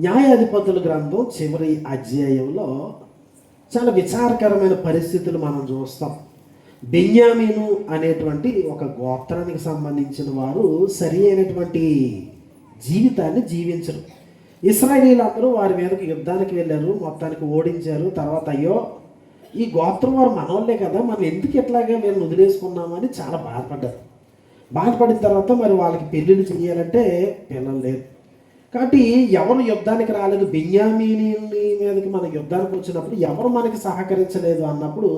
న్యాయాధిపతుల గ్రంథం చివరి అధ్యాయంలో చాలా విచారకరమైన పరిస్థితులు మనం చూస్తాం. బెన్యామీను అనేటువంటి ఒక గోత్రానికి సంబంధించిన వారు సరి అయినటువంటి జీవితాన్ని జీవించరు. ఇశ్రాయేలీలందరూ వారి మీదకి యుద్ధానికి వెళ్ళారు, మొత్తానికి ఓడించారు. తర్వాత అయ్యో ఈ గోత్రం వారు మనోళ్ళే కదా, మనం ఎందుకు ఎట్లాగా వీళ్ళని వదిలేసుకున్నామని చాలా బాధపడ్డారు. బాధపడిన తర్వాత మరి వాళ్ళకి పెళ్ళిళ్ళు చేయాలంటే పిల్లలు లేరు. కాబట్టి ఎవరు యుద్ధానికి రాలేదు, బెన్యామీని మీదకి మన యుద్ధానికి వచ్చినప్పుడు ఎవరు మనకి సహకరించలేదు అన్నప్పుడు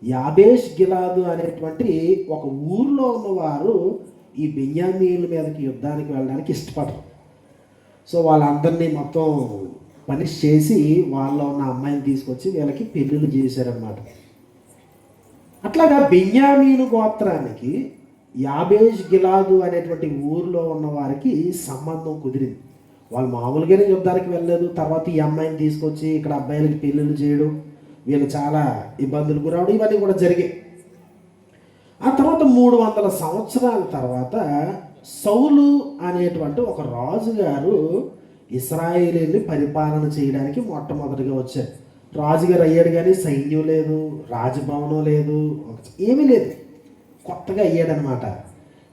యాబేష్ గిలాదు అనేటువంటి ఒక ఊర్లో ఉన్నవారు ఈ బెన్యామీల మీదకి యుద్ధానికి వెళ్ళడానికి ఇష్టపడరు. సో వాళ్ళందరినీ మొత్తం పనిష్ చేసి వాళ్ళలో ఉన్న అమ్మాయిని తీసుకొచ్చి వీళ్ళకి పెళ్ళిళ్ళు చేశారనమాట. అట్లాగా బెన్యామీను గోత్రానికి యాబేష్ గిలాదు అనేటువంటి ఊరిలో ఉన్న వారికి సంబంధం కుదిరింది. వాళ్ళు మామూలుగానే యుద్ధానికి వెళ్ళలేదు. తర్వాత ఈ అమ్మాయిని తీసుకొచ్చి ఇక్కడ అబ్బాయిలకి పెళ్ళిళ్ళు చేయడం, వీళ్ళు చాలా ఇబ్బందులు గురవడం, ఇవన్నీ కూడా జరిగాయి. ఆ తర్వాత 300 సంవత్సరాల తర్వాత సౌలు అనేటువంటి ఒక రాజుగారు ఇశ్రాయేలీని పరిపాలన చేయడానికి మొట్టమొదటిగా వచ్చారు. రాజుగారు అయ్యాడు కానీ సైన్యం లేదు, రాజభవనం లేదు, ఏమీ లేదు, కొత్తగా అయ్యాడనమాట.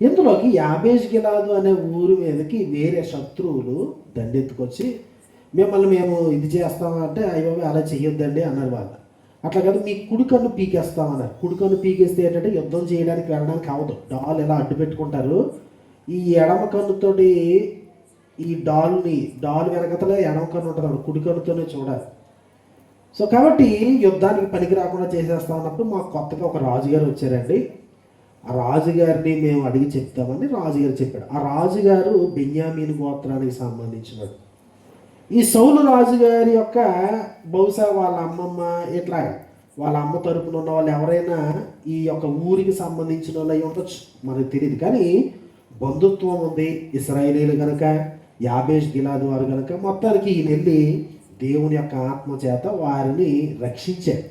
ఇందులోకి యాబేష్ గిలాదు అనే ఊరి మీదకి వేరే శత్రువులు దండెత్తుకొచ్చి మేము ఇది చేస్తామంటే అయ్యో అలా చెయ్యొద్దండి అన్నారు వాళ్ళు. అట్లా కాదు, మీ కుడికన్ను పీకేస్తామన్నారు. కుడికన్ను పీకేస్తే ఏంటంటే యుద్ధం చేయడానికి వెళ్ళడానికి అవ్వదు, డాల్ ఎలా అడ్డు పెట్టుకుంటారు. ఈ ఎడమ కన్నుతోటి ఈ డాల్ వెనకతలే ఎడమ కన్ను ఉంటుంది, కుడి కన్నుతోనే చూడాలి. సో కాబట్టి యుద్ధానికి పనికి రాకుండా చేసేస్తాం అన్నప్పుడు మాకు కొత్తగా ఒక రాజుగారు వచ్చారండి, ఆ రాజుగారిని మేము అడిగి చెప్తామని రాజుగారు చెప్పాడు. ఆ రాజుగారు బెన్యామీను గోత్రానికి సంబంధించినాడు. ఈ సౌలు రాజుగారి యొక్క బహుశా వాళ్ళ అమ్మమ్మ ఇట్లా వాళ్ళ అమ్మ తరపున ఉన్న వాళ్ళు ఎవరైనా ఈ యొక్క ఊరికి సంబంధించిన వాళ్ళు అయి ఉండొచ్చు, మనకు తెలియదు. కానీ బంధుత్వం ఉంది ఇశ్రాయేలీలు కనుక, యాబేష్ గిలాదు వారు కనుక. మొత్తానికి ఈయన వెళ్ళి దేవుని యొక్క ఆత్మ చేత వారిని రక్షించాడు.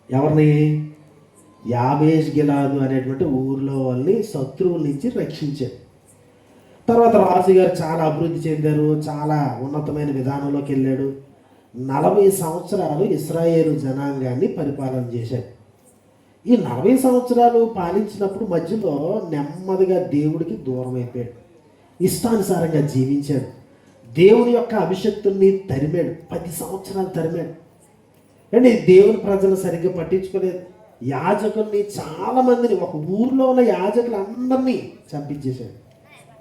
ఎవరిని? యాబేష్ గిలాదు అనేటువంటి ఊరిలో వాళ్ళని శత్రువుల నుంచి రక్షించాడు. తర్వాత రాజుగారు చాలా అభివృద్ధి చెందారు, చాలా ఉన్నతమైన విధానంలోకి వెళ్ళాడు. 40 సంవత్సరాలు ఇశ్రాయేలు జనాంగాన్ని పరిపాలన చేశాడు. ఈ 40 సంవత్సరాలు పాలించినప్పుడు మధ్యలో నెమ్మదిగా దేవుడికి దూరం అయిపోయాడు, ఇష్టానుసారంగా జీవించాడు, దేవుని యొక్క అభిషక్తుల్ని తరిమాడు. 10 సంవత్సరాలు తరిమాడు. అంటే దేవుని ప్రజలు సరిగ్గా పట్టించుకోలేదు. యాజకుల్ని చాలామందిని, ఒక ఊర్లో ఉన్న యాజకులందరినీ చంపించేశాడు.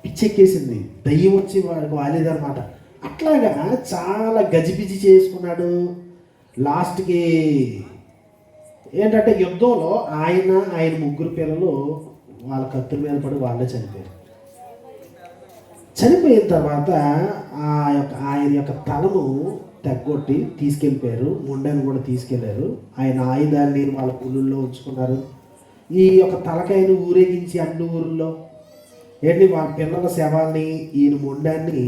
పిచ్చెక్కేసింది, దయ్యం వచ్చి వాడికి వాలేదన్నమాట. అట్లాగా చాలా గజిబిజి చేసుకున్నాడు. లాస్ట్కి ఏంటంటే యుద్ధంలో ఆయన 3 పిల్లలు వాళ్ళ కత్తుల మీద పడి వాళ్ళే చనిపోయారు. చనిపోయిన తర్వాత ఆయన యొక్క తలను తెగ్గొట్టి తీసుకెళ్ళిపోయారు, ముండని కూడా తీసుకెళ్లారు. ఆయన ఆయుధాన్ని వాళ్ళ పులుల్లో ఉంచుకున్నారు. ఈ యొక్క తలకాయను ఊరేగించి అన్ని ఊర్లో వాళ్ళ పిల్లల శవాల్ని ఈయన ముండాన్ని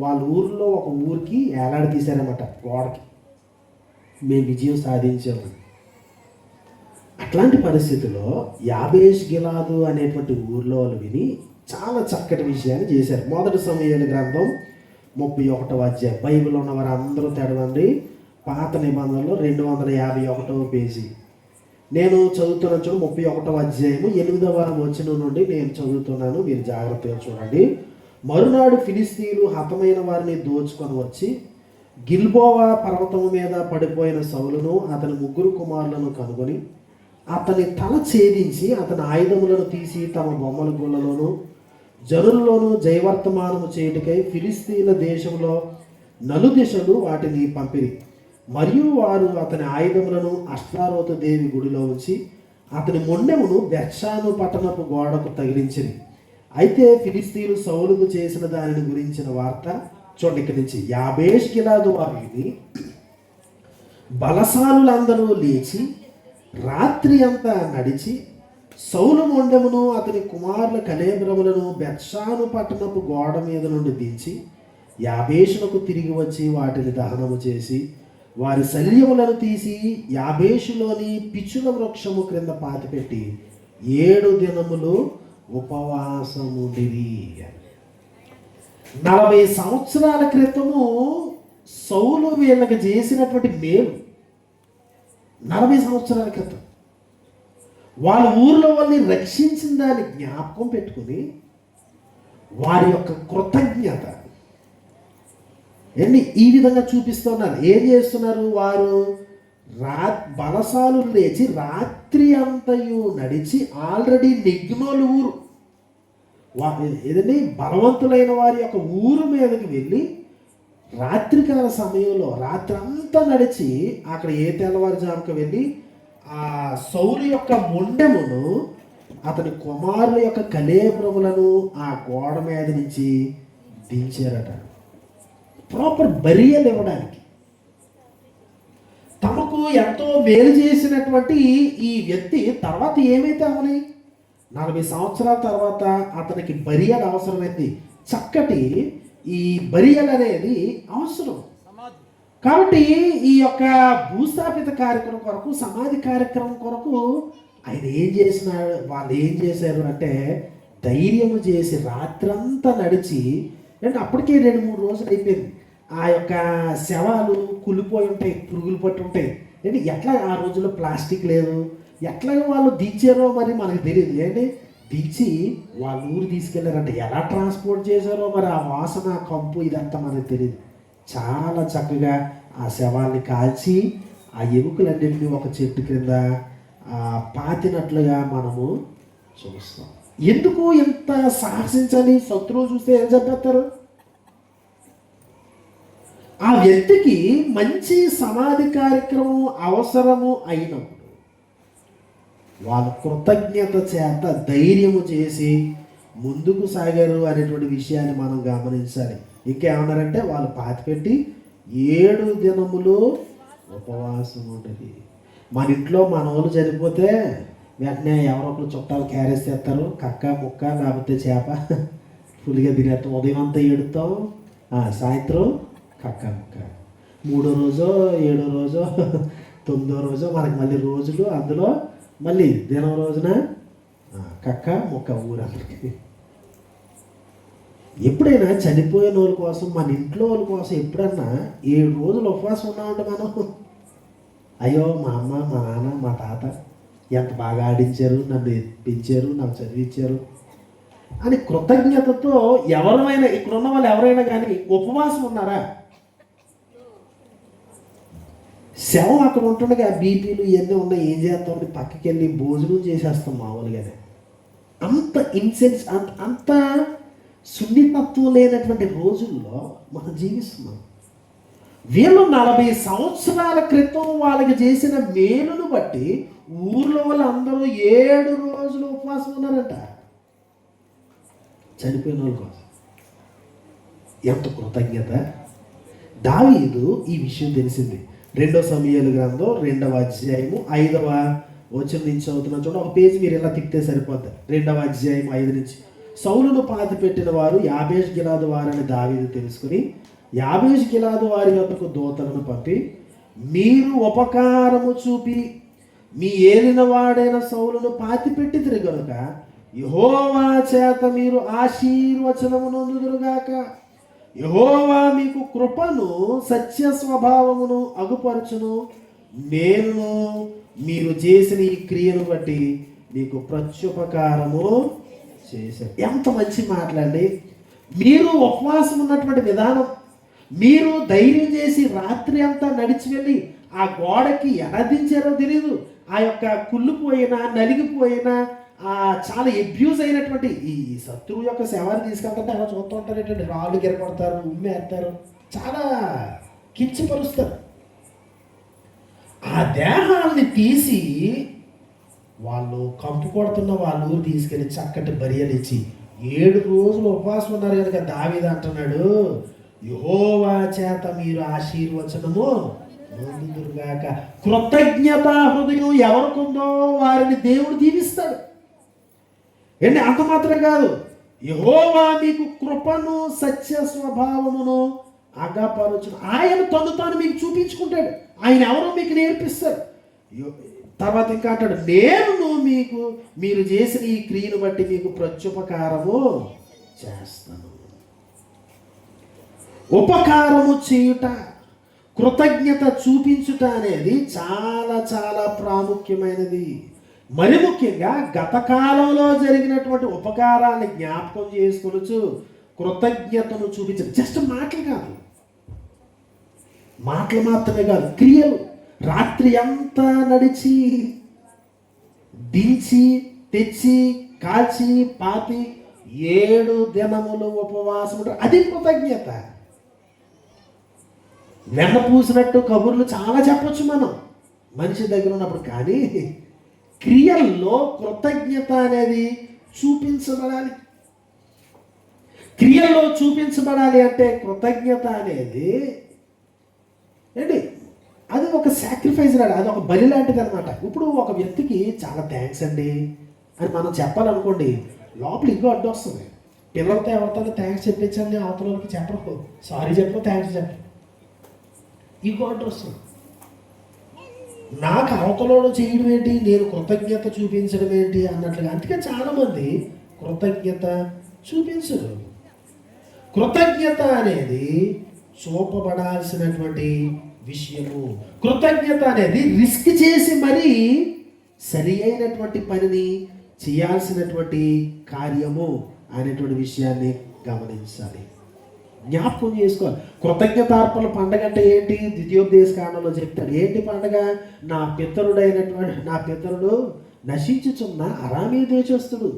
వాళ్ళ ఊరిలో ఒక ఊరికి ఏలాడి తీశారన్నమాట, గోడకి. మేము విజయం సాధించాము. అట్లాంటి పరిస్థితుల్లో యాబేష్ గిలాదు అనేటువంటి ఊర్లో వాళ్ళు విని చాలా చక్కటి విషయాన్ని చేశారు. మొదటి సమూయేలు గ్రంథం 31వ అధ్యాయం. బైబిల్ ఉన్న వారు అందరూ తెడవండి. పాత నిబంధనలో 251వ పేజీ. నేను చదువుతున్న చూడు 31వ అధ్యాయము 8వ వచనం నుండి నేను చదువుతున్నాను, మీరు జాగ్రత్తగా చూడండి. మరునాడు ఫిలిస్తీయులు హతమైన వారిని దోచుకొని వచ్చి గిల్బోవా పర్వతము మీద పడిపోయిన సౌలును అతని 3 కుమారులను కనుగొని అతని తల ఛేదించి అతని ఆయుధములను తీసి తమ బొమ్మల గుళ్ళలోను జనుల్లోనూ జయవర్తమానము చేయుటకై ఫిలిస్తీన్ల దేశంలో నలుదిశలు వాటిని పంపిరి. మరియు వారు అతని ఆయుధములను అష్టారోతు దేవి గుడిలో ఉంచి అతని మొండెమును బెత్షాను పట్టణపు గోడకు తగిలించిరి. అయితే ఫిలిస్తీన్లు సౌలుకు చేసిన దానిని గురించిన వార్త చూడండి. ఇక్కడి నుంచి యాబేష్ గిలాదు వారిని బలశాలులందరూ లేచి రాత్రి అంతా నడిచి సౌలు మొండెమును అతని కుమారుల కళేబ్రములను బెత్షాను పట్టణపు గోడ మీద నుండి దించి యాబేషునకు తిరిగి వచ్చి వాటిని దహనము చేసి వారి శల్యములను తీసి యాబేషులోని పిచ్చుల వృక్షము క్రింద పాతిపెట్టి 7 దినములు ఉపవాసముండిరి. 40 సంవత్సరాల క్రితము సౌలు వీళ్ళకి చేసినటువంటి మేలు 40 సంవత్సరాల క్రితం వాళ్ళ ఊర్లో వాళ్ళని రక్షించిన దాన్ని జ్ఞాపకం పెట్టుకుని వారి యొక్క కృతజ్ఞత ఈ విధంగా చూపిస్తున్నారు. ఏం చేస్తున్నారు వారు? బలసాలు లేచి రాత్రి అంతయు నడిచి ఆల్రెడీ నెగ్గినోళ్ళు ఊరు ఏదండి బలవంతులైన వారి యొక్క ఊరు మీదకి వెళ్ళి రాత్రికాల సమయంలో రాత్రి అంతా నడిచి అక్కడ తెల్లవారుజాముకి వెళ్ళి ఆ సౌలు యొక్క మొండెమును అతని కుమారుల యొక్క కళేబరములను ఆ గోడ మీద నుంచి దించారట. ప్రాపర్ బరియల్ ఇవ్వడానికి. తమకు ఎంతో మేలు చేసినటువంటి ఈ వ్యక్తి తర్వాత ఏమైతే అవని 40 సంవత్సరాల తర్వాత అతనికి బరియల్ అవసరమైంది. చక్కటి ఈ బరియల్ అనేది అవసరం కాబట్టి ఈ యొక్క భూస్థాపిత కార్యక్రమం కొరకు, సమాధి కార్యక్రమం కొరకు ఆయన వాళ్ళు ఏం చేశారు అంటే ధైర్యము చేసి రాత్రంతా నడిచి అంటే అప్పటికే 2-3 రోజులు అయిపోయింది. ఆ యొక్క శవాలు కులిపోయి ఉంటాయి, పురుగులు పట్టి ఉంటాయి. ఏంటి ఎట్లా ఆ రోజుల్లో ప్లాస్టిక్ లేదు, ఎట్లా వాళ్ళు దించారో మరి మనకు తెలియదు. ఏంటి దించి వాళ్ళ ఊరు తీసుకెళ్లారంటే ఎలా ట్రాన్స్పోర్ట్ చేశారో మరి ఆ వాసన కంపు ఇదంతా మనకు తెలియదు. చాలా చక్కగా ఆ శవాల్ని కాల్చి ఆ ఎముకలన్నింటినీ ఒక చెట్టు క్రింద పాతినట్లుగా మనము చూస్తాం. ఎందుకు ఇంత సాహసించాలి? శత్రువు చూస్తే ఏం చెప్పేస్తారు? ఆ వ్యక్తికి మంచి సమాధి కార్యక్రమం అవసరము అయినప్పుడు వాళ్ళ కృతజ్ఞత చేత ధైర్యము చేసి ముందుకు సాగారు అనేటువంటి విషయాన్ని మనం గమనించాలి. ఇంకేమన్నారంటే వాళ్ళు పాతిపెట్టి 7 దినములు ఉపవాసం ఉంటుంది. మన ఇంట్లో మన వాళ్ళు చనిపోతే వెంటనే ఎవరో ఒకరు చుట్టాలు క్యారేజ్ చేస్తారు, కక్క ముక్క లేకపోతే చేప ఫుల్గా తినేస్తాం. ఉదయం అంతా ఏడుతాం, సాయంత్రం కక్క ముక్క. 3వ రోజో 7వ రోజో 9వ రోజో మనకి మళ్ళీ రోజులు, అందులో మళ్ళీ దినం రోజున కక్క ముక్క ఊరందరికి. ఎప్పుడైనా చనిపోయిన వాళ్ళ కోసం, మన ఇంట్లో వాళ్ళ కోసం ఎప్పుడన్నా 7 రోజులు ఉపవాసం ఉన్నామంటే మనం అయ్యో మా అమ్మ మా నాన్న మా తాత ఎంత బాగా ఆడించారు, నన్ను పెంచారు, నాకు చదివించారు అని కృతజ్ఞతతో ఎవరైనా ఇక్కడ ఉన్న వాళ్ళు ఎవరైనా కానీ ఉపవాసం ఉన్నారా? శవం అక్కడ ఉంటుండగా బీపీలు ఇవన్నీ ఉన్నాయి, ఏం చేస్తాం? పక్కకి వెళ్ళి భోజనం చేసేస్తాం మామూలుగానే. అంత ఇన్సెన్స్ అంత సున్నితత్వం లేనటువంటి రోజుల్లో మనం జీవిస్తున్నాం. వీళ్ళు 40 సంవత్సరాల క్రితం వాళ్ళకి చేసిన మేలును బట్టి ఊర్లో వాళ్ళందరూ 7 రోజులు ఉపవాసం ఉన్నారంట చనిపోయిన వాళ్ళ కోసం. ఎంత కృతజ్ఞత! దావీదు ఈ విషయం తెలిసింది. 2 సమూయేలు గ్రంథం 2వ అధ్యాయము 5వ వచనం నుంచి చదువుతున్నా చూడండి. ఒక పేజీ మీరు ఇలా తిప్పితే సరిపోద్ది. 2వ అధ్యాయం 5 నుంచి. సౌలును పాతిపెట్టిన వారు యాబేష్ గిలాదు వారని దావీదు తెలుసుకుని యాబేష్ గిలాదు వారి యొద్దకు దూతలను పంపి, మీరు ఉపకారము చూపి మీ ఏలిన వాడైన సౌలును పాతిపెట్టితిరి గనుక యెహోవా చేత మీరు ఆశీర్వచనము నొందుదురుగాక. యెహోవా మీకు కృపను సత్య స్వభావమును అగుపరచును. నేను మీరు చేసిన ఈ క్రియను బట్టి మీకు ప్రత్యుపకారము చేశారు. ఎంత మంచి మాట్లాడి మీరు ఉపవాసం ఉన్నటువంటి విధానం, మీరు ధైర్యం చేసి రాత్రి అంతా నడిచి వెళ్ళి ఆ గోడకి ఎలా దించారో తెలియదు. ఆ యొక్క కుళ్ళిపోయిన నలిగిపోయిన చాలా అబ్యూజ్ అయినటువంటి ఈ శత్రువు యొక్క శవాన్ని తీసుకెళ్తుంటే అలా చూస్తూ ఉంటారు. ఏంటంటే రాళ్ళు గిరగొడతారు, ఉమ్మేస్తారు, చాలా కించపరుస్తారు. ఆ దేహాన్ని తీసి వాళ్ళు కంపు కొడుతున్న వాళ్ళ ఊరు తీసుకెళ్ళి చక్కటి బరియలు ఇచ్చి 7 రోజులు ఉపవాసం ఉన్నారు కనుక దావీదు అంటున్నాడు, యెహోవా చేత మీరు ఆశీర్వచనము నొందుదురుగాక. కృతజ్ఞత హృదయం ఎవరికుందో వారిని దేవుడు దీవిస్తాడు. ఏంటి అంత మాత్రం కాదు, యెహోవా మీకు కృపను సత్య స్వభావమును అగపరచును. ఆయన తాను మీకు చూపించుకుంటాడు. ఆయన ఎవరో మీకు నేర్పిస్తాడు. తర్వాత ఇంకా అంటాడు, నేను మీకు మీరు చేసిన ఈ క్రియను బట్టి మీకు ప్రత్యుపకారము చేస్తాను. ఉపకారము చేయుట, కృతజ్ఞత చూపించుట అనేది చాలా చాలా ప్రాముఖ్యమైనది. మరి ముఖ్యంగా గత కాలంలో జరిగినటువంటి ఉపకారాన్ని జ్ఞాపకం చేసుకొనొచ్చు కృతజ్ఞతను చూపించడం. జస్ట్ మాటలు కాదు, మాటలు మాత్రమే కాదు, క్రియలు. రాత్రి అంతా నడిచి దించి తెచ్చి కాల్చి పాతి 7 దినములు ఉపవాసం ఉంటారు. అది కృతజ్ఞత. వెన్న పూసినట్టు కబుర్లు చాలా చెప్పొచ్చు మనం మనిషి దగ్గర ఉన్నప్పుడు, కానీ క్రియల్లో కృతజ్ఞత అనేది చూపించబడాలి. క్రియల్లో చూపించబడాలి అంటే కృతజ్ఞత అనేది ఏంటి, అది ఒక సాక్రిఫైస్ లాంటి, అది ఒక బలి లాంటిది అనమాట. ఇప్పుడు ఒక వ్యక్తికి చాలా థ్యాంక్స్ అండి అని మనం చెప్పాలనుకోండి, లోపల ఇంకో అడ్డు వస్తుంది. పిల్లలతో ఎవరితో థ్యాంక్స్ చెప్పించండి, అవతల వాళ్ళకి చెప్పరు, సారీ చెప్పరు, థ్యాంక్స్ చెప్పరు, ఇంకో అడ్డు వస్తుంది. నాకు అవతలోడు చేయడం ఏంటి, నేను కృతజ్ఞత చూపించడం ఏంటి అన్నట్లుగా. అందుకని చాలామంది కృతజ్ఞత చూపించరు. కృతజ్ఞత అనేది చూపబడాల్సినటువంటి విషయము. కృతజ్ఞత అనేది రిస్క్ చేసి మరీ సరి అయినటువంటి పనిని చేయాల్సినటువంటి కార్యము అనేటువంటి విషయాన్ని గమనించాలి, జ్ఞాపకం చేసుకోవాలి. కృతజ్ఞతార్పణ పండగ అంటే ఏంటి, ద్వితీయోపదేశ కాండంలో చెప్తాడు. ఏంటి పండగ? నా పితరుడు నశించుచున్న అరామీ దేశస్థుడు.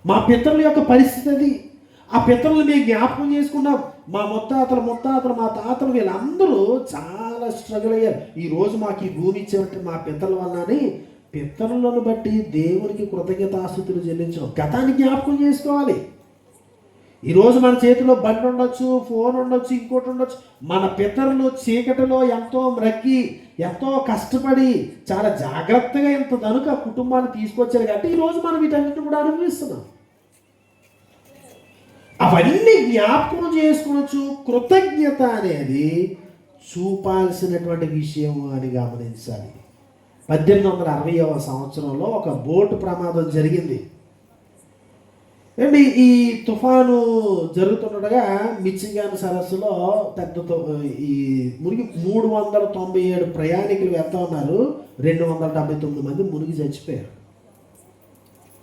మా పితరుల యొక్క పరిస్థితి అది. ఆ పితరులు మేము జ్ఞాపకం చేసుకున్నాం. మా ముత్తాతలు మా తాతలు వీళ్ళందరూ చాలా స్ట్రగుల్ అయ్యారు. ఈరోజు మాకు ఈ భూమి ఇచ్చేవంటే మా పితరుల వల్లనే. పితరులను బట్టి దేవునికి కృతజ్ఞతాస్తుతులు చెల్లించడం, గతాన్ని జ్ఞాపకం చేసుకోవాలి. ఈరోజు మన చేతిలో బండి ఉండొచ్చు, ఫోన్ ఉండొచ్చు, ఇంకోటి ఉండొచ్చు. మన పితరులు చీకటిలో ఎంతో మ్రగ్గి ఎంతో కష్టపడి చాలా జాగ్రత్తగా ఎంత దనుక కుటుంబాన్ని తీసుకొచ్చారు కాబట్టి ఈరోజు మనం వీటన్నిటిని కూడా అనుభవిస్తున్నాం. అవన్నీ జ్ఞాపకం చేసుకోవచ్చు. కృతజ్ఞత అనేది చూపాల్సినటువంటి విషయం అని గమనించాలి. 1860వ సంవత్సరంలో ఒక బోటు ప్రమాదం జరిగింది. అండి ఈ తుఫాను జరుగుతుండగా మిచిగాన్ సరస్సులో ఈ మునిగి 397 ప్రయాణికులు వెళ్తా ఉన్నారు. 279 మంది మునిగి చచ్చిపోయారు.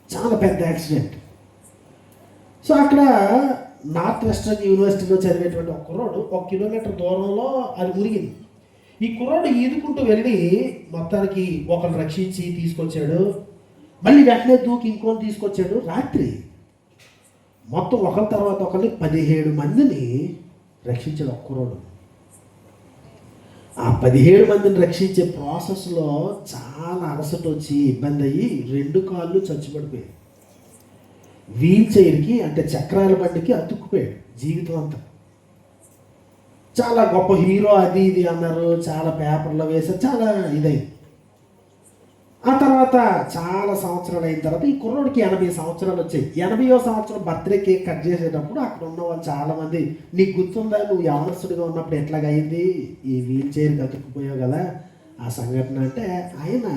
చాలా పెద్ద యాక్సిడెంట్. సో అక్కడ నార్త్ వెస్టర్న్ యూనివర్సిటీలో చదివేటువంటి ఒక కుర్రోడు 1 కిలోమీటర్ దూరంలో అది మునిగింది. ఈ కుర్రోడు ఈదుకుంటూ వెళ్ళి మొత్తానికి ఒకరిని రక్షించి తీసుకొచ్చాడు. మళ్ళీ వెంటనే దూకి ఇంకొని తీసుకొచ్చాడు. రాత్రి మొత్తం ఒకరి తర్వాత ఒకరిని 17 మందిని రక్షించాడు ఒక కుర్రోడు. ఆ 17 మందిని రక్షించే ప్రాసెస్లో చాలా అలసట వచ్చి ఇబ్బంది అయ్యి 2 కాళ్ళు చచ్చిపడిపోయాయి. వీల్ చైర్కి అంటే చక్రాల బండికి అతుక్కుపోయాడు జీవితం అంతా. చాలా గొప్ప హీరో అది ఇది అన్నారు, చాలా పేపర్లో వేశారు, చాలా ఇదైంది. ఆ తర్వాత చాలా సంవత్సరాలు అయిన తర్వాత ఈ కుర్రోడికి 80 సంవత్సరాలు వచ్చాయి. 80వ సంవత్సరం బర్త్డే కేక్ కట్ చేసేటప్పుడు అక్కడ ఉన్న వాళ్ళు చాలామంది, నీకు గుర్తుందా నువ్వు యవనస్తుడిగా ఉన్నప్పుడు ఎట్లాగైంది, ఈ వీల్ చైర్కి అతుక్కుపోయావు కదా ఆ సంఘటన అంటే, ఆయన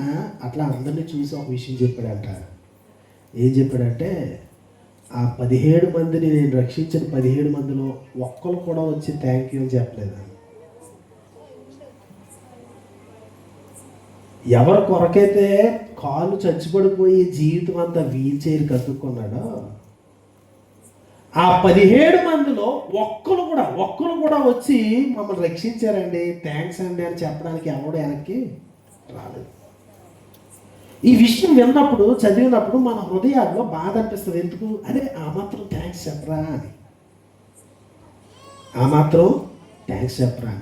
అట్లా అందరినీ చూసి ఒక విషయం చెప్పాడంట. ఏం చెప్పాడంటే, ఆ 17 మందిని నేను రక్షించిన 17 మందిలో ఒక్కరు కూడా వచ్చి థ్యాంక్ యూ అని చెప్పలేదు. ఎవరి కొరకైతే కాళ్ళు చచ్చిపడిపోయి జీవితం అంతా వీల్ చైర్ కట్టుకున్నాడో ఆ 17 మందిలో ఒక్కరు కూడా వచ్చి మమ్మల్ని రక్షించారండి, థ్యాంక్స్ అండి అని చెప్పడానికి ఎవడు వెనక్కి రాలేదు. ఈ విషయం విన్నప్పుడు చదివినప్పుడు మన హృదయాల్లో బాధ అనిపిస్తుంది. ఎందుకు? అరే ఆ మాత్రం థ్యాంక్స్ చెప్పరా అని, ఆ మాత్రం థ్యాంక్స్ చెప్పరా.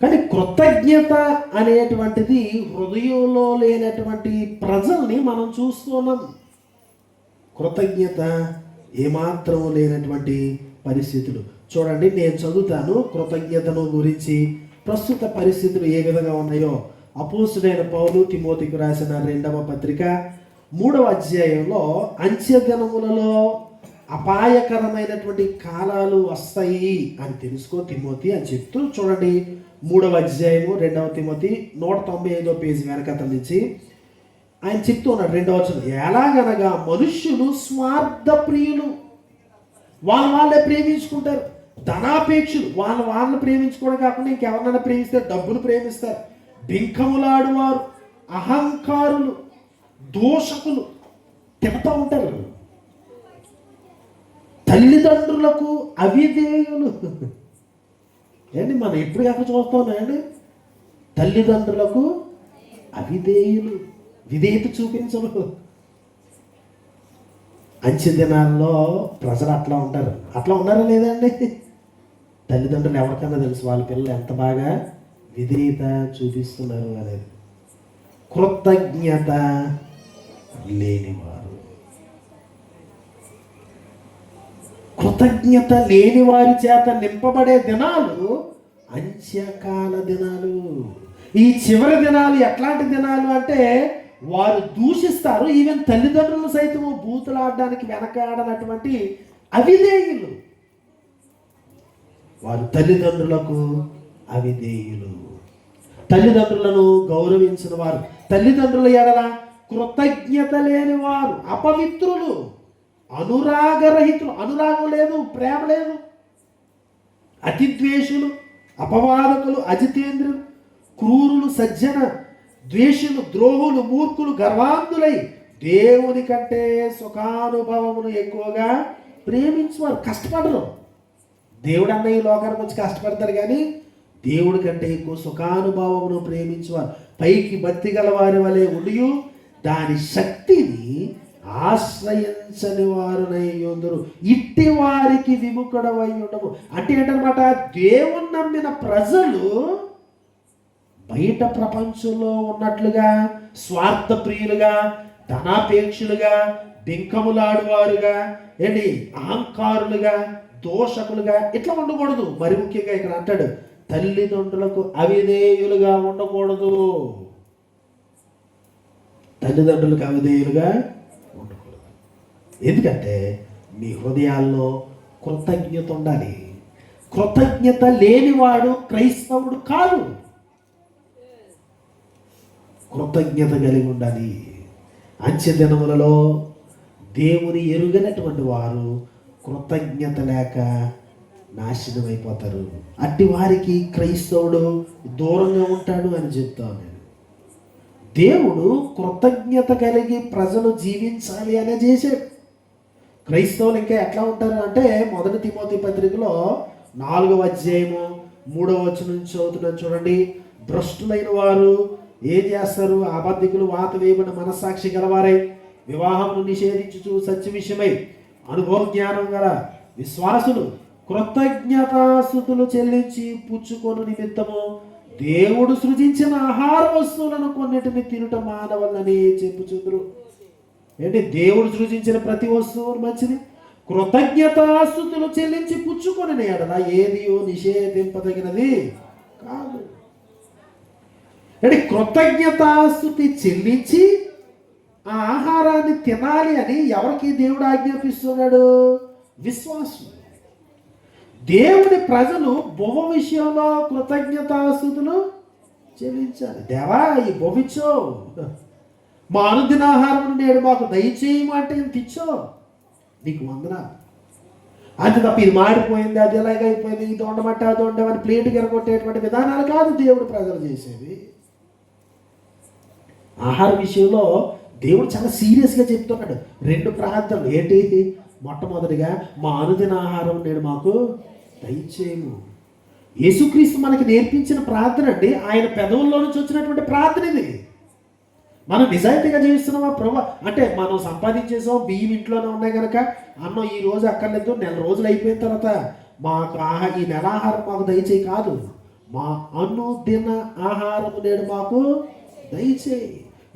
కానీ కృతజ్ఞత అనేటువంటిది హృదయంలో లేనటువంటి ప్రజల్ని మనం చూస్తున్నాం. కృతజ్ఞత ఏమాత్రం లేనటువంటి పరిస్థితులు. చూడండి, నేను చదువుతాను కృతజ్ఞతను గురించి ప్రస్తుత పరిస్థితులు ఏ విధంగా ఉన్నాయో. అపోస్తుడైన పౌలు తిమోతికి రాసిన 2వ పత్రిక 3వ అధ్యాయంలో అంత్యదినములలో అపాయకరమైనటువంటి కాలాలు వస్తాయి అని తెలుసుకో తిమోతి అని చెప్తూ, చూడండి 3వ అధ్యాయము 2వ తిమోతి 195వ పేజీ వెనకత నుంచి ఆయన చెప్తూ ఉన్నాడు. 2వ వచనం, ఎలాగనగా మనుష్యులు స్వార్థ ప్రియులు, వాళ్ళే ప్రేమించుకుంటారు. ధనాపేక్షలు, వాళ్ళని ప్రేమించుకోవడం కాకుండా ఇంకెవరినైనా ప్రేమిస్తారు, డబ్బులు ప్రేమిస్తారు. బింకములాడువారు, అహంకారులు, దోషకులు తిడతా ఉంటారు. తల్లిదండ్రులకు అవిధేయులు. ఏంటి మనం ఎప్పుడు కాక చూస్తామండి, తల్లిదండ్రులకు అవిధేయులు, విధేయత చూపించరు. అంచె దినాల్లో ప్రజలు అట్లా ఉంటారు. అట్లా ఉన్నారా లేదండి? తల్లిదండ్రులు ఎవరికైనా తెలుసు వాళ్ళ పిల్లలు ఎంత బాగా విధేయత చూపిస్తున్నారు అనేది. కృతజ్ఞత లేనివారు, కృతజ్ఞత లేని వారి చేత నింపబడే దినాలు అంత్యకాల దినాలు. ఈ చివరి దినాలు ఎట్లాంటి దినాలు అంటే వారు దూషిస్తారు. ఈవెన్ తల్లిదండ్రులు సైతము బూతులాడడానికి వెనకాడనటువంటి అవిధేయులు. వారు తల్లిదండ్రులకు అవిధేయులు. తల్లిదండ్రులను గౌరవించిన వారు, తల్లిదండ్రుల ఎడల కృతజ్ఞత లేని వారు, అపవిత్రులు, అనురాగరహితులు. అనురాగం లేదు, ప్రేమ లేదు. అతిద్వేషులు, అపవాదకులు, అజితేంద్రులు, క్రూరులు, సజ్జన ద్వేషులు, ద్రోహులు, మూర్ఖులు, గర్వాంధులై దేవుని కంటే సుఖానుభవమును ఎక్కువగా ప్రేమించువారు. కష్టపడరు. దేవుడు అన్న ఈ లోకానికి వచ్చి కష్టపడతారు, కానీ దేవుడి కంటే ఎక్కువ సుఖానుభవమును ప్రేమించువారు. పైకి భక్తి గల వారి వలె ఉండి దాని శక్తిని ఆశ్రయించని వారునై యుందురు. ఇట్టి వారికి విముఖుడవై ఉండము. అంటే ఏంటనమాట, దేవుని నమ్మిన ప్రజలు బయట ప్రపంచంలో ఉన్నట్లుగా స్వార్థ ప్రియులుగా, ధనాపేక్షులుగా, బింకములాడువారుగా, ఏంటి అహంకారులుగా, దోషకులుగా ఇట్లా ఉండకూడదు. మరి ముఖ్యంగా ఇక్కడ అంటాడు, తల్లిదండ్రులకు అవిధేయులుగా ఉండకూడదు. తల్లిదండ్రులకు అవిధేయులుగా ఉండకూడదు. ఎందుకంటే మీ హృదయాల్లో కృతజ్ఞత ఉండాలి. కృతజ్ఞత లేనివాడు క్రైస్తవుడు కాదు. కృతజ్ఞత కలిగి ఉండాలి. అంచె దినములలో దేవుని ఎరుగనటువంటి వారు కృతజ్ఞత లేక నాశనం అయిపోతారు. అట్టి వారికి క్రైస్తవుడు దూరంగా ఉంటాడు అని చెప్తాను నేను. దేవుడు కృతజ్ఞత కలిగి ప్రజలు జీవించాలి అనే చేశాడు. క్రైస్తవులు ఇంకా ఎట్లా ఉంటారు అంటే, 1 తిమోతి పత్రికలో 4వ అధ్యాయము 3వ వచనం నుంచి చదువుతున్నాను చూడండి. భ్రష్టులైన వారు ఏం చేస్తారు? అబద్ధికులు, వాత వేయబడిన మనస్సాక్షి గలవారై వివాహమును నిషేధించుచు సత్య విషయమై అనుభవ జ్ఞానం గల విశ్వాసులు కృతజ్ఞతాస్తుతులు చెల్లించి పుచ్చుకొను నిమిత్తము దేవుడు సృజించిన ఆహార వస్తువులను కొన్నిటిని తినుట మానవల్లని చెప్పుచుందురు. ఏంటి? దేవుడు సృజించిన ప్రతి వస్తువు మంచిది. కృతజ్ఞతాస్తుతులు చెల్లించి పుచ్చుకొని ఎడల ఏదియో నిషేధింపదగినది కాదు. అంటే కృతజ్ఞతాస్తుతి చెల్లించి ఆ ఆహారాన్ని తినాలి అని ఎవరికి దేవుడు ఆజ్ఞాపిస్తున్నాడు? విశ్వాసం. దేవుని ప్రజలు బొవ్వ విషయంలో కృతజ్ఞతాస్తుతులు చెల్లించాలి. దేవా, ఈ బొవ్విచ్చో, మా అనుదిన ఆహారం నేడు మాకు దయచేయమంటే ఇంత ఇచ్చో, నీకు వందనాలు. అంతే తప్ప ఇది మాడిపోయింది, అది ఎలాగైపోయింది, ఇది ఉండమంటే అది ఉండమని ప్లేటుకి ఎరగొట్టేటువంటి విధానాలు కాదు దేవుడు ప్రజలు చేసేది. ఆహార విషయంలో దేవుడు చాలా సీరియస్గా చెప్తున్నాడు. 2 ప్రార్థనలు ఏంటి? మొట్టమొదటిగా మా అనుదిన ఆహారం నేడు మాకు దయచేయము. యేసుక్రీస్తు మనకి నేర్పించిన ప్రార్థన అండి. ఆయన పెదవుల్లో నుంచి వచ్చినటువంటి ప్రార్థన ఇది. మనం నిజాయితీగా జీవిస్తున్నామా ప్రభు అంటే, మనం సంపాదించేసాం, బియ్యం ఇంట్లోనే ఉన్నాయి కనుక అన్నం ఈ రోజు అక్కర్లేదు, నెల రోజులు అయిపోయిన తర్వాత మాకు ఈ నెల ఆహారం మాకు దయచేయి కాదు. మా అనుదిన ఆహారం నేడు మాకు దయచేయి.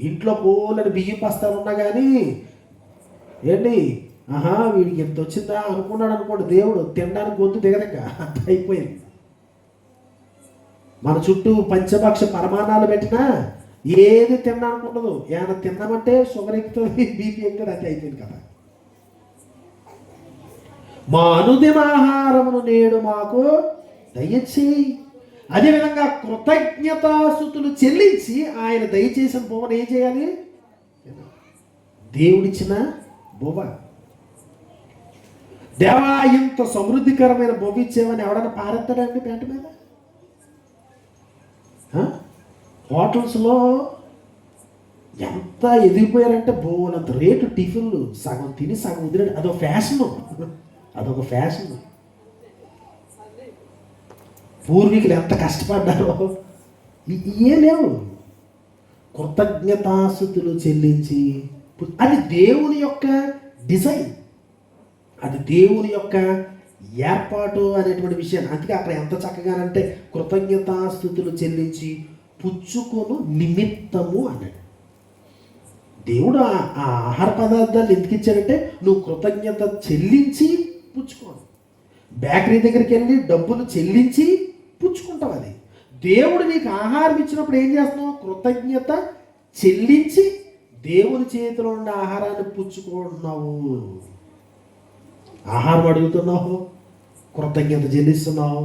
ఇంట్లో పోలని బియ్యం బస్తాలు ఉన్నా కానీ ఏంటి, వీడికి ఎంత వచ్చిందా అనుకున్నాడు అనుకోండి, దేవుడు తినడానికి గొంతు దిగదక అంత అయిపోయింది. మన చుట్టూ పంచభక్ష పరమాణాలు పెట్టినా ఏది తినడానికి ఉండదు. ఏమైనా తిన్నామంటే షుగర్ ఎక్కుతుంది, బీపీ ఎక్కుతుంది, అది అయిపోయింది కదా. మా అనుదిన ఆహారమును నేడు మాకు దయచేయి. అదేవిధంగా కృతజ్ఞతాస్తుతులు చెల్లించి ఆయన దయచేసిన బొమ్మను ఏం చేయాలి? దేవుడిచ్చిన బొమ్మ. దేవా ఇంత సమృద్ధికరమైన భవిష్యమని ఎవడన్నా పారెత్తాడండి పేట మీద? హోటల్స్లో ఎంత ఎదిగిపోయారంటే బోనంత రేటు టిఫిన్లు, సగం తిని సగం వదిలేడు. అదొక ఫ్యాషను, అదొక ఫ్యాషన్. పూర్వీకులు ఎంత కష్టపడ్డారో ఏ లేవు. కృతజ్ఞతాస్తుతులు చెల్లించి, అది దేవుని యొక్క డిజైన్, అది దేవుని యొక్క ఏర్పాటు అనేటువంటి విషయాన్ని. అందుకే అక్కడ ఎంత చక్కగానంటే కృతజ్ఞతాస్తుతులు చెల్లించి పుచ్చుకొను నిమిత్తము అన్నాడు. దేవుడు ఆ ఆహార పదార్థాలు ఎందుకు ఇచ్చాడంటే నువ్వు కృతజ్ఞత చెల్లించి పుచ్చుకోను. బేకరీ దగ్గరికి వెళ్ళి డబ్బులు చెల్లించి పుచ్చుకుంటావు. అది దేవుడు నీకు ఆహారం ఇచ్చినప్పుడు ఏం చేస్తున్నావు? కృతజ్ఞత చెల్లించి దేవుని చేతిలో ఉన్న ఆహారాన్ని పుచ్చుకుంటున్నావు. ఆహారం అడుగుతున్నావు, కృతజ్ఞత చెల్లిస్తున్నావు,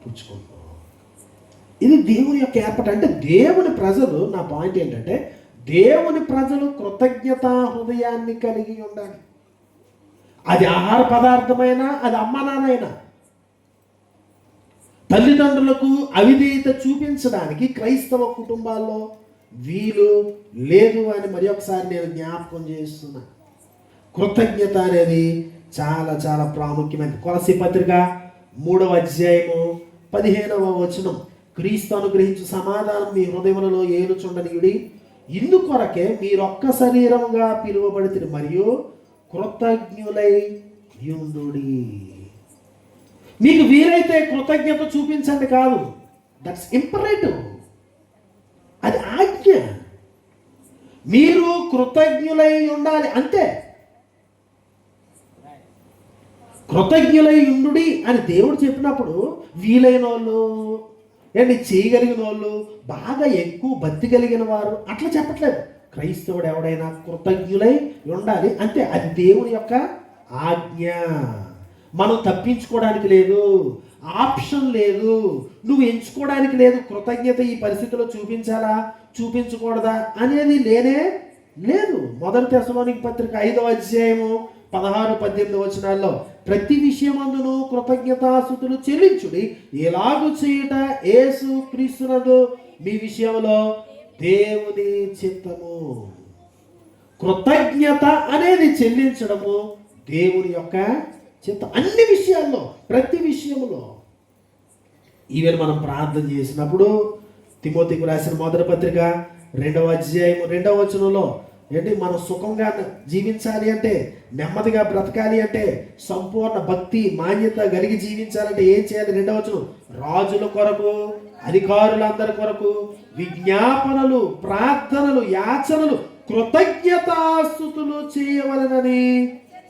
పుచ్చుకుంటున్నావు. ఇది దేవుని యొక్క ఏర్పాటు. అంటే దేవుని ప్రజలు, నా పాయింట్ ఏంటంటే దేవుని ప్రజలు కృతజ్ఞత హృదయాన్ని కలిగి ఉండాలి. అది ఆహార పదార్థమైనా, అది అమ్మ నాన్నైనా. తల్లిదండ్రులకు అవిధేయత చూపించడానికి క్రైస్తవ కుటుంబాల్లో వీలు లేదు అని మరి ఒకసారి నేను జ్ఞాపకం చేస్తున్నా. కృతజ్ఞత అనేది చాలా చాలా ప్రాముఖ్యమైనది. కొలసీ పత్రిక 3వ అధ్యాయము 15వ వచనం, క్రీస్తు అనుగ్రహించు సమాధానం మీ హృదయములలో ఏలుచుండనీయుడి, ఇందుకొరకే మీరొక్క శరీరముగా పిలువబడితిరి మరియు కృతజ్ఞులై యుండుడి. మీకు వీలైతే కృతజ్ఞత చూపించండి కాదు, దట్స్ ఇంపరేటివ్, అది ఆజ్ఞ. మీరు కృతజ్ఞులై ఉండాలి అంతే. కృతజ్ఞులై ఉండుడి అని దేవుడు చెప్పినప్పుడు వీలైన వాళ్ళు, ఏంటి చేయగలిగిన వాళ్ళు, బాగా ఎక్కువ భక్తి కలిగిన వారు అట్లా చెప్పట్లేదు. క్రైస్తవుడు ఎవడైనా కృతజ్ఞులై ఉండాలి అంతే. అది దేవుని యొక్క ఆజ్ఞ. మనం తప్పించుకోవడానికి లేదు, ఆప్షన్ లేదు, నువ్వు ఎంచుకోవడానికి లేదు. కృతజ్ఞత ఈ పరిస్థితిలో చూపించాలా చూపించకూడదా అనేది లేనే లేదు. 1 తెస్సలోనికీ పత్రిక 5వ అధ్యాయము 16-18 వచనాల్లో ప్రతి విషయమందును కృతజ్ఞతాస్తుతులు చెల్లించుడి, ఎలాగు చేయుట యేసు క్రీస్తునందు మీ విషయంలో దేవుని చిత్తము. కృతజ్ఞత అనేది చెల్లించడము దేవుని యొక్క చిత్తం. అన్ని విషయాల్లో, ప్రతి విషయంలో. ఈవెన్ మనం ప్రార్థన చేసినప్పుడు తిమోతికి రాసిన 1వ పత్రిక 2వ అధ్యాయము 2వ వచనంలో ఏంటి, మనం సుఖంగా జీవించాలి అంటే, నెమ్మదిగా బ్రతకాలి అంటే, సంపూర్ణ భక్తి మాన్యత కలిగి జీవించాలంటే ఏం చేయాలి? 2వ వచనం, రాజుల కొరకు, అధికారులందరి కొరకు విజ్ఞాపనలు, ప్రార్థనలు, యాచనలు, కృతజ్ఞతాస్తుతులు చేయవలెనని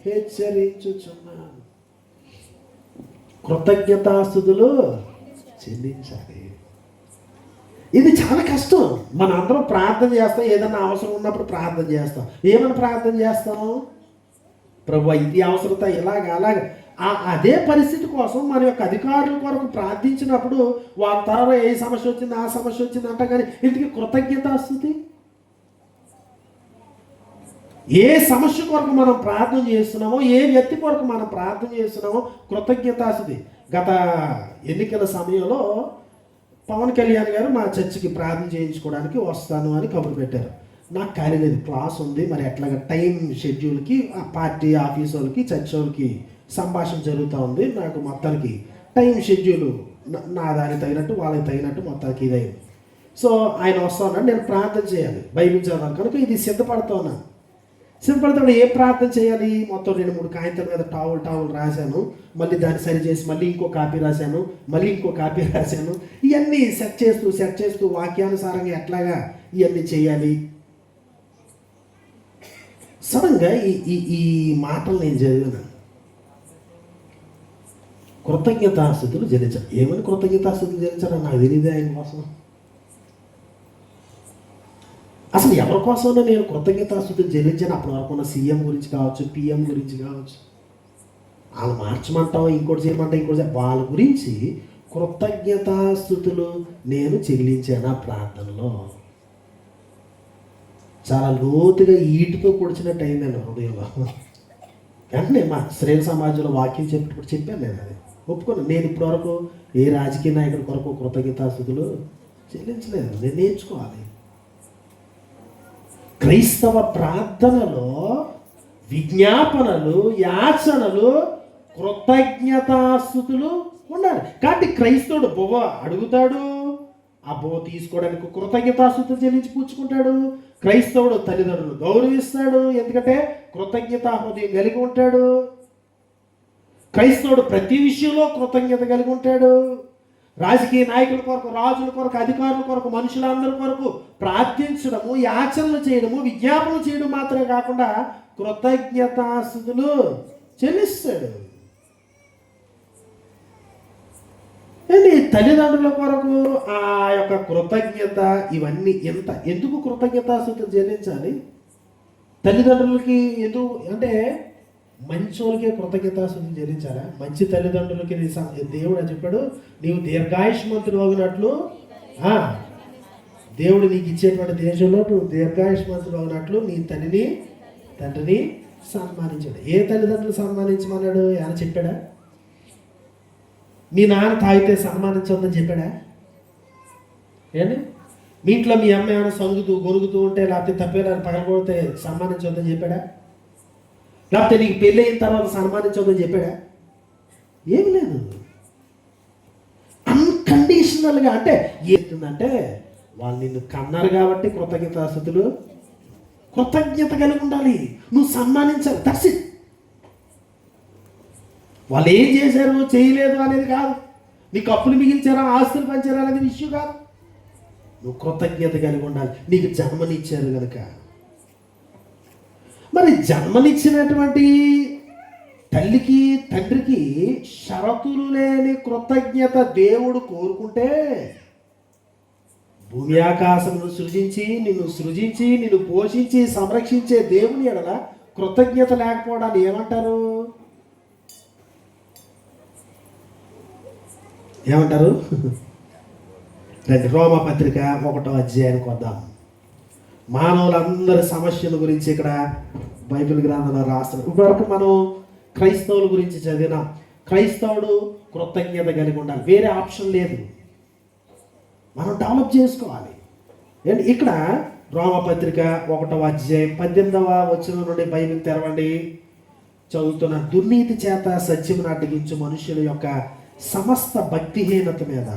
హెచ్చరించుచున్నాను. కృతజ్ఞతాస్తుతులు చెల్లించాలి. ఇది చాలా కష్టం. మన అందరం ప్రార్థన చేస్తాం, ఏదన్నా అవసరం ఉన్నప్పుడు ప్రార్థన చేస్తాం. ఏమని ప్రార్థన చేస్తాం? ప్రభువా ఇది అవసరత, ఇలాగ అలాగ. అదే పరిస్థితి కోసం మన యొక్క అధికారుల కొరకు ప్రార్థించినప్పుడు వాళ్ళ తర్వాత ఏ సమస్య వచ్చింది, ఆ సమస్య వచ్చింది అంట. కానీ ఇంటికి కృతజ్ఞతాస్తుతి, ఏ సమస్య కొరకు మనం ప్రార్థన చేస్తున్నామో, ఏ వ్యక్తి కొరకు మనం ప్రార్థన చేస్తున్నామో కృతజ్ఞతాస్తుతి. గత ఎన్నికల సమయంలో పవన్ కళ్యాణ్ గారు మా చర్చికి ప్రార్థన చేయించుకోవడానికి వస్తాను అని కబురు పెట్టారు. నాకు ఖాళీ లేదు, క్లాస్ ఉంది. మరి ఎట్లాగా టైం షెడ్యూల్కి ఆ పార్టీ ఆఫీస్ వాళ్ళకి, చర్చ్ వాళ్ళకి సంభాషణ జరుగుతూ ఉంది. నాకు మొత్తానికి టైం షెడ్యూల్ నా దానికి తగినట్టు, వాళ్ళకి తగినట్టు మొత్తానికి ఇదైంది. సో ఆయన వస్తా ఉన్నాడు, నేను ప్రార్థన చేయాలి, బైబిల్ చదవాలి. కనుక ఇది సిద్ధపడుతూ ఉన్నాను. సిద్ధపడుతూ ఏ ప్రార్థన చేయాలి? మొత్తం 2-3 కాగితాల మీద టావులు రాశాను. మళ్ళీ దాన్ని సరి చేసి మళ్ళీ ఇంకో కాపీ రాశాను, మళ్ళీ ఇంకో కాపీ రాశాను. ఇవన్నీ సెట్ చేస్తూ వాక్యానుసారంగా ఎట్లాగా ఇవన్నీ చేయాలి. సడన్గా ఈ మాటలు నేను చదివాను. కృతజ్ఞతాస్తుతులు చెల్లించాలి. ఏమని కృతజ్ఞతాస్తుతులు చెల్లించాలని నాకు తెలియదు ఆయన కోసం. అసలు ఎవరి కోసమైనా నేను కృతజ్ఞతాస్తుతులు చెల్లించాను. అప్పటి వరకు ఉన్న సీఎం గురించి కావచ్చు, పిఎం గురించి కావచ్చు, వాళ్ళు మార్చమంటాం, ఇంకోటి చేయమంటాం, వాళ్ళ గురించి కృతజ్ఞతాస్తుతులు నేను చెల్లించాను. ఆ ప్రార్థనలో చాలా లోతుగా ఈటుతో పొడిచినట్టు అయిందండి హృదయంలో. వెంటనే మా శ్రేయ సమాజంలో వాక్యం చెప్పినప్పుడు చెప్పాను నేను, అది ఒప్పుకున్నాను. నేను ఇప్పటివరకు ఏ రాజకీయ నాయకుడి కొరకు కృతజ్ఞతాస్తుతులు చెల్లించలేదు. నేను నేర్చుకోవాలి. క్రైస్తవ ప్రార్థనలో విజ్ఞాపనలు, యాచనలు, కృతజ్ఞతాస్తుతులు ఉండాలి. కాబట్టి క్రైస్తవుడు బువ్వ అడుగుతాడు, ఆ బువ్వ తీసుకోవడానికి కృతజ్ఞతాస్తుతులు చెల్లించి పుచ్చుకుంటాడు. క్రైస్తవుడు తల్లిదండ్రులు గౌరవిస్తాడు, ఎందుకంటే కృతజ్ఞతా హృదయం కలిగి ఉంటాడు. క్రైస్తవుడు ప్రతి విషయంలో కృతజ్ఞత కలిగి ఉంటాడు. రాజకీయ నాయకుల కొరకు, రాజుల కొరకు, అధికారుల కొరకు, మనుషులందరి కొరకు ప్రార్థించడము, యాచనలు చేయడము, విజ్ఞాపనలు చేయడం మాత్రమే కాకుండా కృతజ్ఞతాస్తుతులు చెల్లిస్తాడు. ఏంటి తల్లిదండ్రుల కొరకు ఆ యొక్క కృతజ్ఞత, ఇవన్నీ ఎందుకు కృతజ్ఞతాస్తుతులు చెల్లించాలి? తల్లిదండ్రులకి ఎందుకు అంటే మంచోళ్ళకే కృతజ్ఞతాస్తుతులు చెల్లించాలా? మంచి తల్లిదండ్రులకి దేవుడు అని చెప్పాడు, నీవు దీర్ఘాయుష్మంతుడు అవునట్లు, దేవుడు నీకు ఇచ్చేటువంటి దేశంలో నువ్వు దీర్ఘాయుష్మంతుడు అవునట్లు నీ తండ్రిని సన్మానించాడు. ఏ తల్లిదండ్రులు సన్మానించమన్నాడు? ఆయన చెప్పాడా? మీ నాన్న తాగితే సన్మానించొద్దని చెప్పాడా? ఏంటి మీ ఇంట్లో మీ అమ్మ ఏమైనా సొంగుతూ గొరుగుతూ ఉంటే, లేకపోతే తప్పేలా పగలగొడితే సన్మానించొద్దని చెప్పాడా? లేకపోతే నీకు పెళ్ళి అయిన తర్వాత సన్మానించొద్దని చెప్పాడా? ఏమి లేదు. అన్కండిషనల్గా అంటే ఏంటంటే వాళ్ళు నిన్ను కన్నారు కాబట్టి కృతజ్ఞత కలిగి ఉండాలి. నువ్వు సన్మానించాలి. That's it. వాళ్ళు ఏం చేశారు చేయలేదు అనేది కాదు, నీకు అప్పులు మిగిల్చారా ఆస్తులు పంచారా అనేది విషయం కాదు. నువ్వు కృతజ్ఞత కలిగి ఉండాలి. నీకు జన్మనిచ్చారు కనుక. మరి జన్మనిచ్చినటువంటి తల్లికి తండ్రికి షరతులు లేని కృతజ్ఞత దేవుడు కోరుకుంటే, భూమి ఆకాశమును సృజించి నిన్ను పోషించి సంరక్షించే దేవుని ఎడల కృతజ్ఞత లేకపోవడాన్ని ఏమంటారు? రండి రోమపత్రిక 1వ అధ్యాయానికి వద్దాం. మానవులందరి సమస్యల గురించి ఇక్కడ బైబిల్ గ్రంథంలో రాస్తున్నారు. ఇప్పటివరకు మనం క్రైస్తవుల గురించి చదివినాం. క్రైస్తవుడు కృతజ్ఞత కలిగి ఉండాలి, వేరే ఆప్షన్ లేదు. మనం డెవలప్ చేసుకోవాలి. ఏంటి ఇక్కడ రోమపత్రిక 1వ అధ్యాయం 18వ వచనం నుండి బైబిల్ తెరవండి. చదువుతున్న దుర్నీతి చేత సత్యమును అడ్డగించు మనుషుల యొక్క సమస్త భక్తిహీనత మీద